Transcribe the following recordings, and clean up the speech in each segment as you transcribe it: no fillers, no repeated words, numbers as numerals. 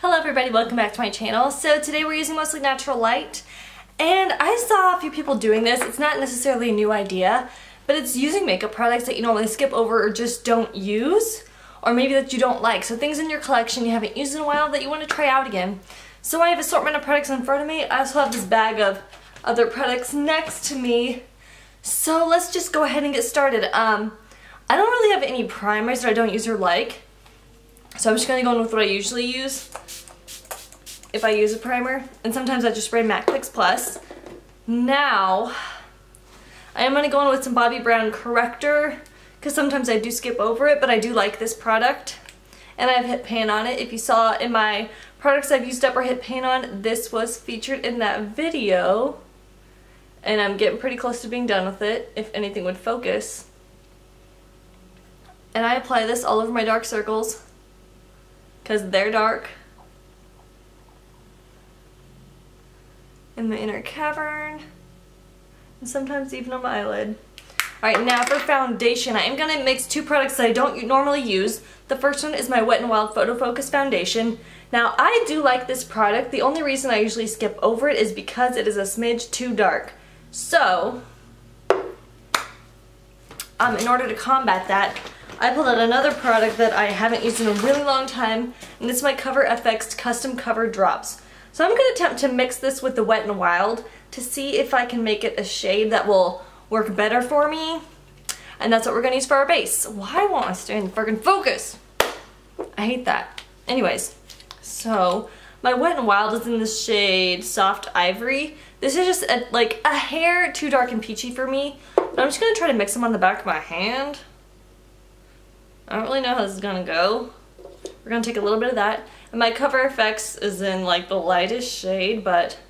Hello everybody, welcome back to my channel. So today we're using mostly natural light, and I saw a few people doing this. It's not necessarily a new idea, but it's using makeup products that you normally skip over or just don't use, or maybe that you don't like. So things in your collection you haven't used in a while that you want to try out again. So I have an assortment of products in front of me. I also have this bag of other products next to me. So let's just go ahead and get started. I don't really have any primers that I don't use or like. So I'm just going to go in with what I usually use if I use a primer. And sometimes I just spray MAC Fix Plus. Now, I am going to go in with some Bobbi Brown corrector because sometimes I do skip over it, but I do like this product. And I have hit pan on it. If you saw in my products I've used up or hit pan on, this was featured in that video. And I'm getting pretty close to being done with it, if anything would focus. And I apply this all over my dark circles because they're dark. In the inner cavern. And sometimes even on my eyelid. Alright, now for foundation, I am going to mix two products that I don't normally use. The first one is my Wet n Wild Photo Focus Foundation. Now, I do like this product. The only reason I usually skip over it is because it is a smidge too dark. So, in order to combat that, I pulled out another product that I haven't used in a really long time, and it's my Cover FX Custom Cover Drops. So I'm going to attempt to mix this with the Wet n Wild to see if I can make it a shade that will work better for me. And that's what we're going to use for our base. Why won't I stay in friggin' focus? I hate that. Anyways, so my Wet n Wild is in the shade Soft Ivory. This is just like a hair too dark and peachy for me. But I'm just going to try to mix them on the back of my hand. I don't really know how this is going to go. We're going to take a little bit of that. And my Cover FX is in like the lightest shade, but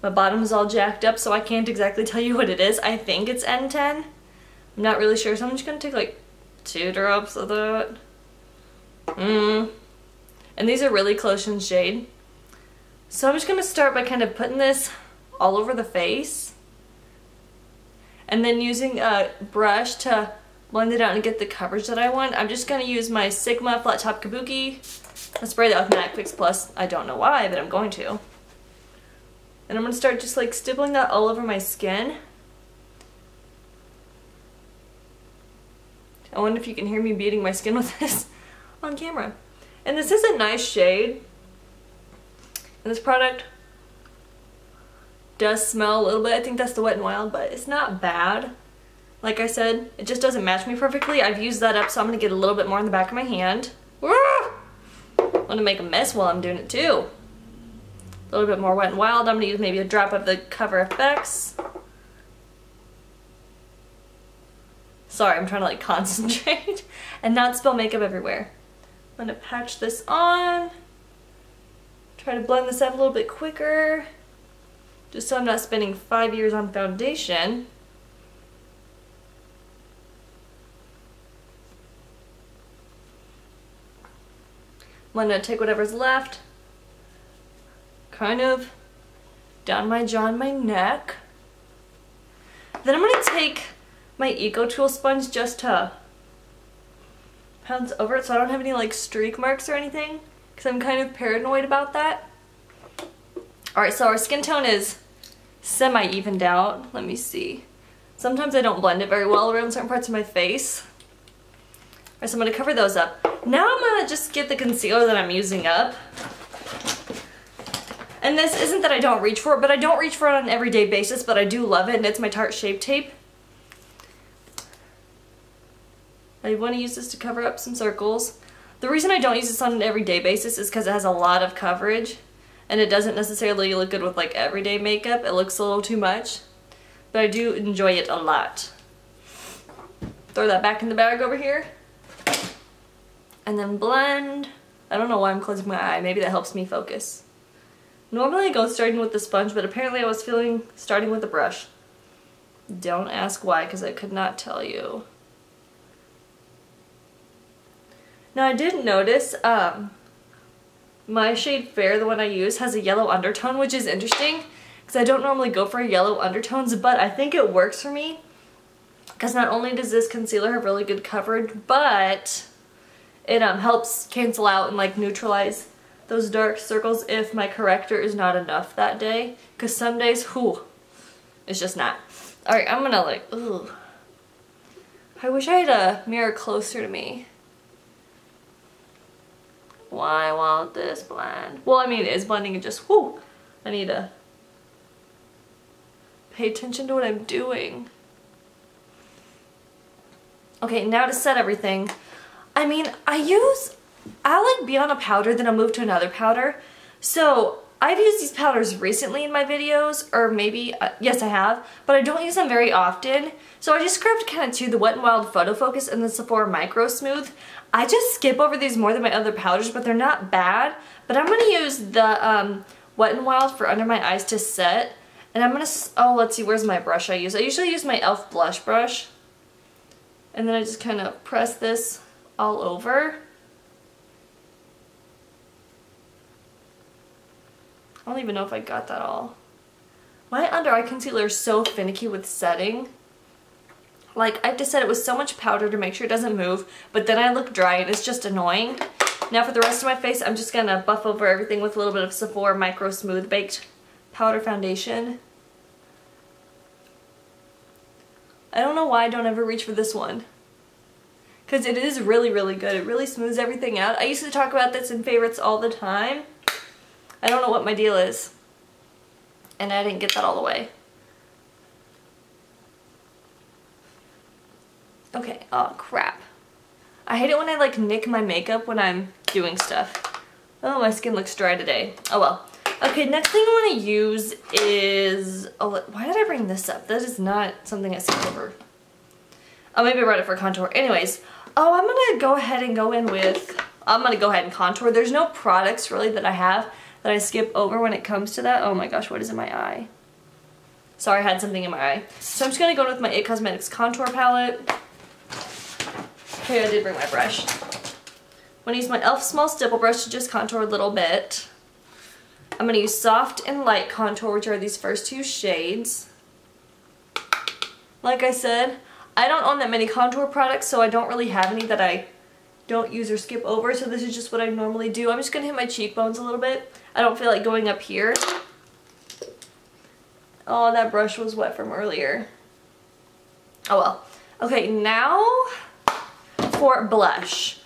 my bottom is all jacked up, so I can't exactly tell you what it is. I think it's N10. I'm not really sure, so I'm just going to take like 2 drops of that. And these are really close in shade. So I'm just going to start by kind of putting this all over the face. And then using a brush to blend it out and get the coverage that I want. I'm just going to use my Sigma Flat Top Kabuki. I'll spray that with MAC Fix Plus. I don't know why, but I'm going to. And I'm going to start just like stippling that all over my skin. I wonder if you can hear me beating my skin with this on camera. And this is a nice shade. And this product does smell a little bit. I think that's the Wet n Wild, but it's not bad. Like I said, it just doesn't match me perfectly. I've used that up, so I'm going to get a little bit more in the back of my hand. I'm going to make a mess while I'm doing it too. A little bit more Wet n Wild. I'm going to use maybe a drop of the Cover FX. Sorry, I'm trying to like concentrate and not spill makeup everywhere. I'm going to patch this on. Try to blend this up a little bit quicker. Just so I'm not spending 5 years on foundation. I'm going to take whatever's left, kind of down my jaw and my neck. Then I'm going to take my Eco Tool sponge just to pounce over it so I don't have any like streak marks or anything, because I'm kind of paranoid about that. Alright, so our skin tone is semi-evened out. Let me see. Sometimes I don't blend it very well around certain parts of my face. Alright, so I'm going to cover those up. Now I'm going to just get the concealer that I'm using up. And this isn't that I don't reach for it, but I don't reach for it on an everyday basis, but I do love it, and it's my Tarte Shape Tape. I want to use this to cover up some circles. The reason I don't use this on an everyday basis is because it has a lot of coverage, and it doesn't necessarily look good with like everyday makeup. It looks a little too much, but I do enjoy it a lot. Throw that back in the bag over here. And then blend. I don't know why I'm closing my eye. Maybe that helps me focus. Normally I go starting with the sponge, but apparently I was feeling starting with the brush. Don't ask why, because I could not tell you. Now I did notice my shade Fair, the one I use, has a yellow undertone, which is interesting because I don't normally go for yellow undertones, but I think it works for me because not only does this concealer have really good coverage, but it helps cancel out and like neutralize those dark circles if my corrector is not enough that day. Because some days, whew, it's just not. Alright, I'm gonna like, ugh. I wish I had a mirror closer to me. Why won't this blend? Well, I mean, it is blending and just, whoo, I need to pay attention to what I'm doing. Okay, now to set everything. I mean, I like be on a powder, then I'll move to another powder. So I've used these powders recently in my videos, or maybe, yes I have, but I don't use them very often. So I just grabbed kind of two, the Wet n Wild Photo Focus and the Sephora Micro Smooth. I just skip over these more than my other powders, but they're not bad. But I'm going to use the Wet n Wild for under my eyes to set. And I'm going to, oh, let's see, where's my brush I use? I usually use my e.l.f. blush brush. And then I just kind of press this all over. I don't even know if I got that all. My under eye concealer is so finicky with setting. Like, I have to set it with so much powder to make sure it doesn't move, but then I look dry and it's just annoying. Now for the rest of my face, I'm just gonna buff over everything with a little bit of Sephora Micro Smooth Baked Powder Foundation. I don't know why I don't ever reach for this one. Because it is really, really good. It really smooths everything out. I used to talk about this in favorites all the time. I don't know what my deal is. And I didn't get that all the way. Okay, oh crap. I hate it when I like nick my makeup when I'm doing stuff. Oh, my skin looks dry today. Oh well. Okay, next thing I want to use is, oh, why did I bring this up? That is not something I skipped over. Oh, maybe I brought it for contour. Anyways, oh, I'm going to go ahead and go in with, I'm going to go ahead and contour. There's no products really that I have that I skip over when it comes to that. Oh my gosh, what is in my eye? Sorry, I had something in my eye. So I'm just going to go in with my IT Cosmetics contour palette. Okay, I did bring my brush. I'm going to use my e.l.f. small stipple brush to just contour a little bit. I'm going to use Soft and Light Contour, which are these first two shades. Like I said, I don't own that many contour products, so I don't really have any that I don't use or skip over, so this is just what I normally do. I'm just going to hit my cheekbones a little bit. I don't feel like going up here. Oh, that brush was wet from earlier. Oh well. Okay, now for blush.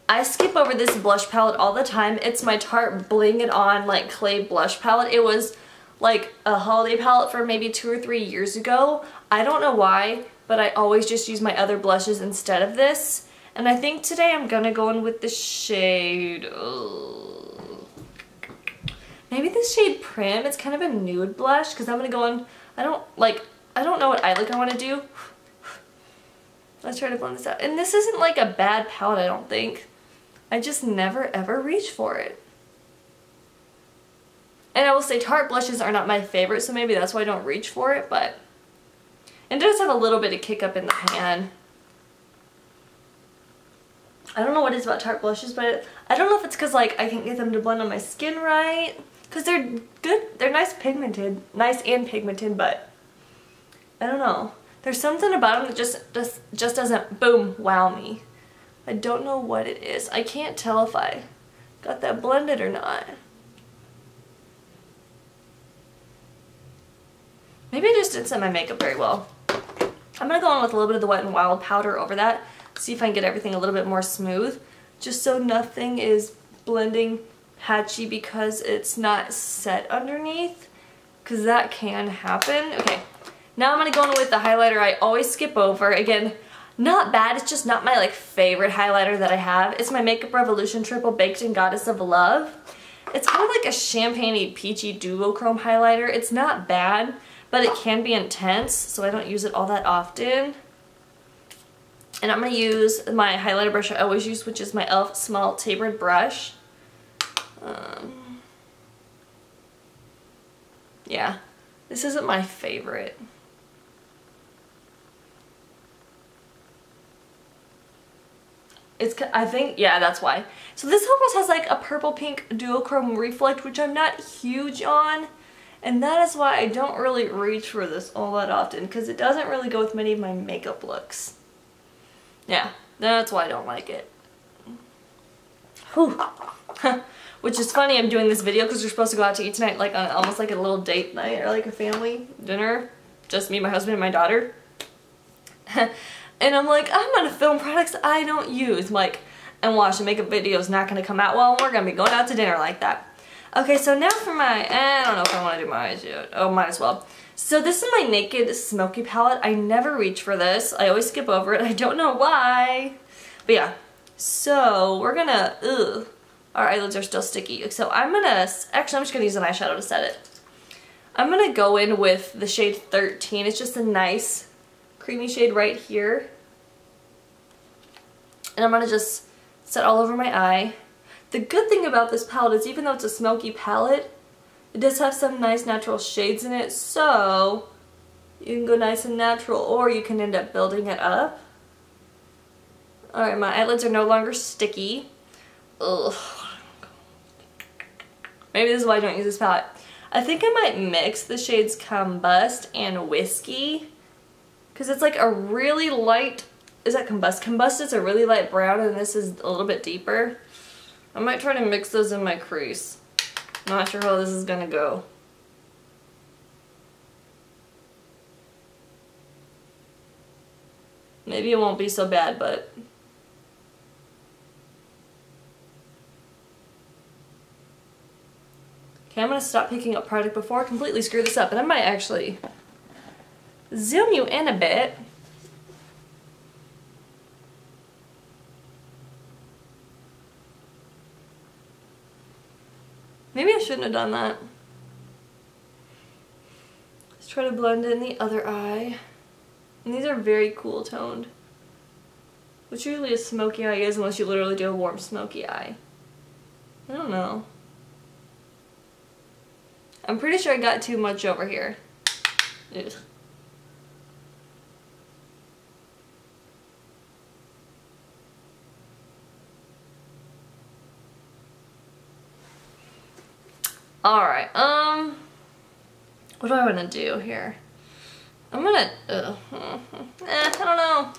I skip over this blush palette all the time. It's my Tarte Bling It On like clay blush palette. It was like a holiday palette for maybe 2 or 3 years ago. I don't know why, but I always just use my other blushes instead of this. And I think today I'm gonna go in with the shade, maybe this shade Prim. It's kind of a nude blush because I'm gonna go in, I don't know what eye look I want to do. Let's try to blend this out. And this isn't like a bad palette, I don't think. I just never ever reach for it. And I will say Tarte blushes are not my favorite, so maybe that's why I don't reach for it, but it does have a little bit of kick up in the pan. I don't know what it is about Tarte blushes, but I don't know if it's because like I can't get them to blend on my skin right. Because they're good, they're nice and pigmented, but I don't know. There's something about them that just doesn't, boom, wow me. I don't know what it is. I can't tell if I got that blended or not. Maybe I just didn't set my makeup very well. I'm going to go in with a little bit of the Wet n Wild powder over that. See if I can get everything a little bit more smooth. Just so nothing is blending patchy because it's not set underneath. Because that can happen. Okay. Now I'm going to go in with the highlighter I always skip over. Again, not bad. It's just not my like favorite highlighter that I have. It's my Makeup Revolution Triple Baked in Goddess of Love. It's kind of like a champagne-y peachy duochrome highlighter. It's not bad, but it can be intense, so I don't use it all that often. And I'm going to use my highlighter brush I always use, which is my e.l.f. small tapered brush. Yeah, this isn't my favorite. I think, yeah, that's why. So this almost has like a purple pink duochrome reflect, which I'm not huge on. And that is why I don't really reach for this all that often, because it doesn't really go with many of my makeup looks. Yeah, that's why I don't like it. Whew. which is funny. I'm doing this video because we're supposed to go out to eat tonight, like on almost like a little date night or like a family dinner. Just me, my husband, and my daughter. And I'm like, I'm gonna film products I don't use. Like, and watch the makeup video is not gonna come out well, and we're gonna be going out to dinner like that. Okay, so now for my, I don't know if I want to do my eyes yet. Oh, might as well. So this is my Naked Smoky palette. I never reach for this. I always skip over it. I don't know why. But yeah, so we're gonna, our eyelids are still sticky. So I'm gonna, actually I'm just gonna use an eyeshadow to set it. I'm gonna go in with the shade 13. It's just a nice creamy shade right here. And I'm gonna just set all over my eye. The good thing about this palette is even though it's a smoky palette, it does have some nice natural shades in it, so you can go nice and natural or you can end up building it up. Alright, my eyelids are no longer sticky. Ugh. Maybe this is why I don't use this palette. I think I might mix the shades Combust and Whiskey, because it's like a really light, is that Combust? Combust is a really light brown and this is a little bit deeper. I might try to mix those in my crease. Not sure how this is gonna go. Maybe it won't be so bad, but okay, I'm gonna stop picking up product before I completely screw this up, and I might actually zoom you in a bit. Maybe I shouldn't have done that. Let's try to blend in the other eye. And these are very cool toned. Which usually a smoky eye is unless you literally do a warm smoky eye. I don't know. I'm pretty sure I got too much over here. Ugh. Alright, what do I want to do here? I'm gonna, I don't know.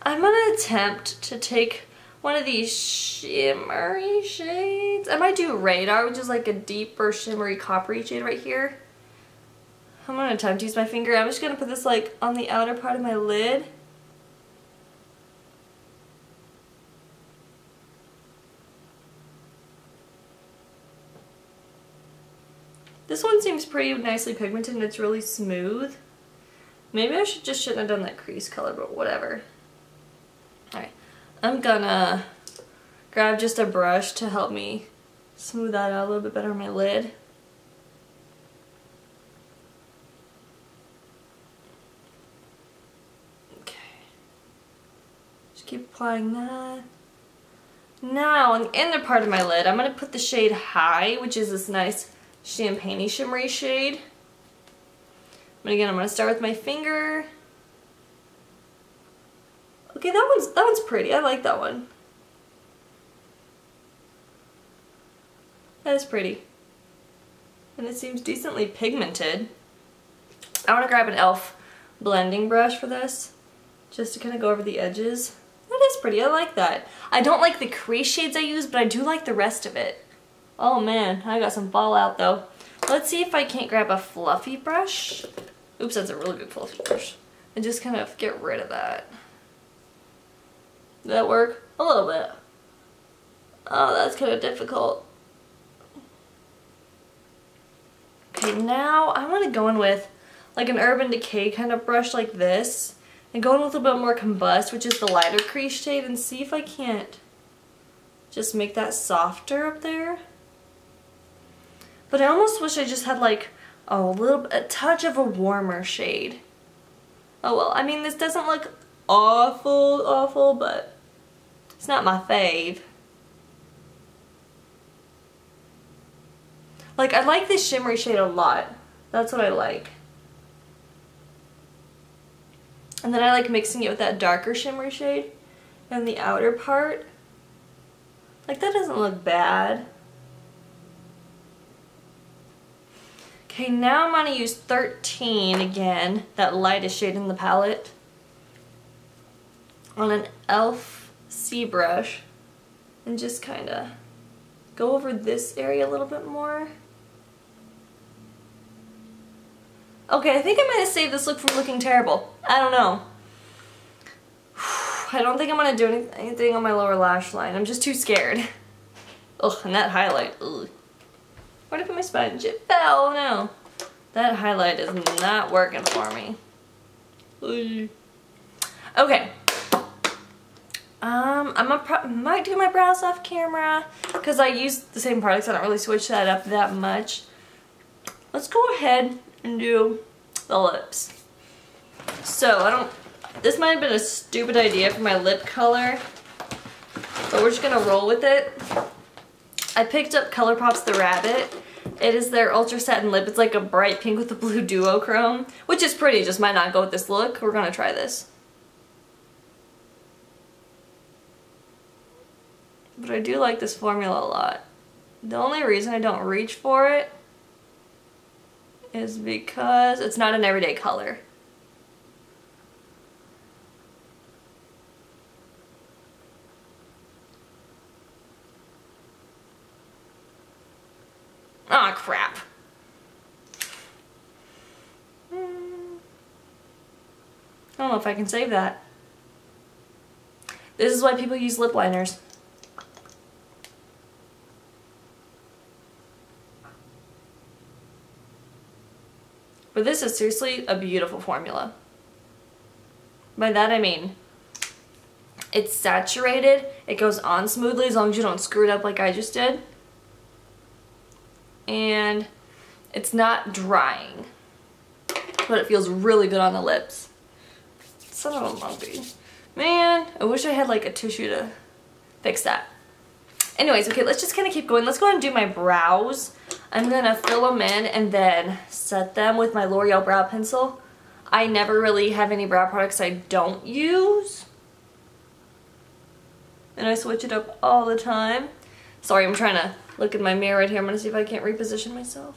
I'm gonna attempt to take one of these shimmery shades. I might do Radar, which is like a deeper shimmery coppery shade right here. I'm gonna attempt to use my finger. I'm just gonna put this like on the outer part of my lid. This one seems pretty nicely pigmented and it's really smooth. Maybe I shouldn't have done that crease color, but whatever. Alright, I'm gonna grab just a brush to help me smooth that out a little bit better on my lid. Okay. Just keep applying that. Now, on the inner part of my lid, I'm gonna put the shade High, which is this nice champagne-y shimmery shade. But again, I'm gonna start with my finger. Okay, that one's pretty. I like that one. That is pretty. And it seems decently pigmented. I want to grab an e.l.f. blending brush for this, just to kind of go over the edges. That is pretty. I like that. I don't like the crease shades I use, but I do like the rest of it. Oh man, I got some fallout though. Let's see if I can't grab a fluffy brush. Oops, that's a really big fluffy brush. And just kind of get rid of that. Did that work? A little bit. Oh, that's kind of difficult. Okay, now I want to go in with like an Urban Decay kind of brush like this. And go in with a little bit more Combust, which is the lighter crease shade, and see if I can't just make that softer up there. But I almost wish I just had like a touch of a warmer shade. Oh well, I mean this doesn't look awful, but it's not my fave. Like I like this shimmery shade a lot. That's what I like. And then I like mixing it with that darker shimmery shade in the outer part. Like that doesn't look bad. Okay, now I'm going to use 13 again, that lightest shade in the palette, on an e.l.f. C brush, and just kind of go over this area a little bit more. Okay, I think I might have saved this look from looking terrible. I don't know. I don't think I'm gonna do anything on my lower lash line. I'm just too scared. Ugh, and that highlight. Ugh. Where'd I put my sponge? It fell. No. That highlight is not working for me. Ugh. Okay. I might do my brows off camera because I use the same products. I don't really switch that up that much. Let's go ahead and do the lips. So this might have been a stupid idea for my lip color, but we're just gonna roll with it. I picked up ColourPop's The Rabbit. It is their Ultra Satin Lip. It's like a bright pink with a blue duochrome, which is pretty, just might not go with this look. We're gonna try this. But I do like this formula a lot. The only reason I don't reach for it is because it's not an everyday color. Aw, crap. I don't know if I can save that. This is why people use lip liners. But this is seriously a beautiful formula. By that I mean, it's saturated, it goes on smoothly as long as you don't screw it up like I just did. And it's not drying, but it feels really good on the lips. Son of a monkey. Man, I wish I had like a tissue to fix that. Anyways, okay, let's just kind of keep going. Let's go ahead and do my brows. I'm gonna fill them in and then set them with my L'Oreal brow pencil. I never really have any brow products I don't use. And I switch it up all the time. Sorry, I'm trying to look in my mirror right here. I'm gonna see if I can't reposition myself.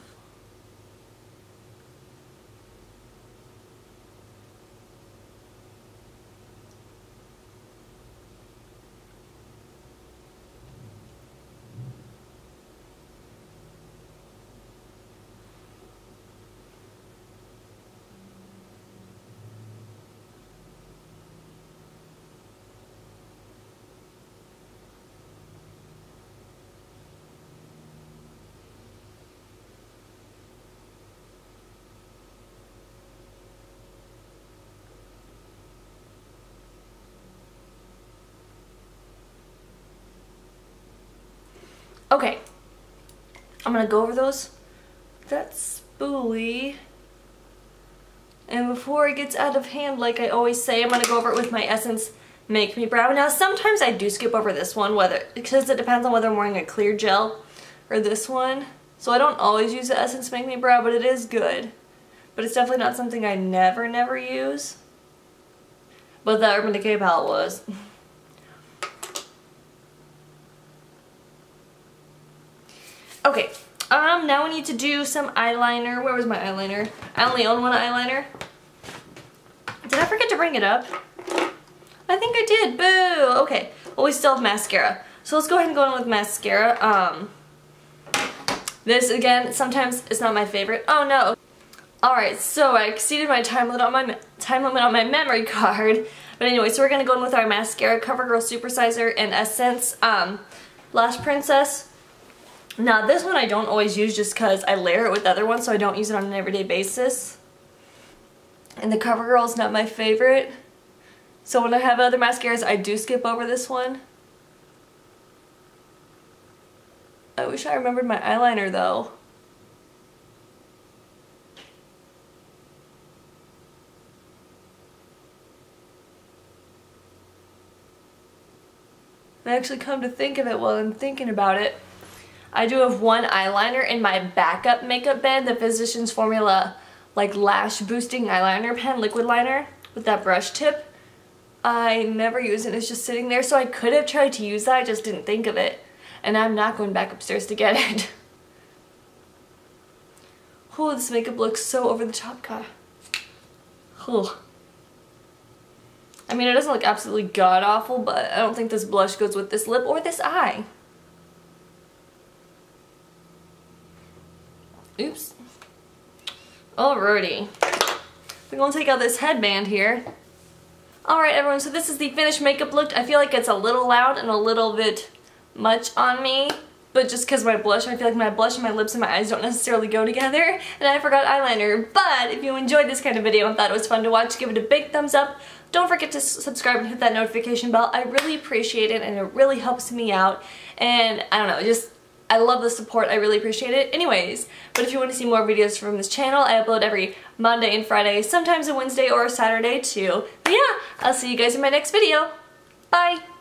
Okay, I'm gonna go over that spoolie, and before it gets out of hand, like I always say, I'm gonna go over it with my Essence Make Me Brow. Now sometimes I do skip over this one, because it depends on whether I'm wearing a clear gel or this one. So I don't always use the Essence Make Me Brow, but it is good. But it's definitely not something I never use. But the Urban Decay palette was. Okay, now we need to do some eyeliner. Where was my eyeliner? I only own one eyeliner. Did I forget to bring it up? I think I did. Boo! Okay, well we still have mascara. So let's go ahead and go in with mascara. This, again, sometimes it's not my favorite. Oh no. Alright, so I exceeded my time limit on my memory card. But anyway, so we're going to go in with our mascara, CoverGirl Supersizer and Essence Lash Princess. Now this one I don't always use just because I layer it with other ones, so I don't use it on an everyday basis. And the CoverGirl is not my favorite. So when I have other mascaras, I do skip over this one. I wish I remembered my eyeliner though. And actually, come to think of it while I'm thinking about it, I do have one eyeliner in my backup makeup bed, the Physicians Formula like lash boosting eyeliner pen, liquid liner with that brush tip. I never use it, it's just sitting there, so I could have tried to use that, I just didn't think of it. And I'm not going back upstairs to get it. Oh, this makeup looks so over the top, God. Oh. I mean, it doesn't look absolutely god-awful, but I don't think this blush goes with this lip or this eye. Oops. Alrighty. We're gonna take out this headband here. Alright everyone, so this is the finished makeup look. I feel like it's a little loud and a little bit much on me, but just because of my blush, I feel like my blush and my lips and my eyes don't necessarily go together, and I forgot eyeliner. But if you enjoyed this kind of video and thought it was fun to watch, give it a big thumbs up. Don't forget to subscribe and hit that notification bell. I really appreciate it, and it really helps me out. And I don't know, just I love the support. I really appreciate it. Anyways, but if you want to see more videos from this channel, I upload every Monday and Friday, sometimes a Wednesday or a Saturday too. But yeah, I'll see you guys in my next video. Bye!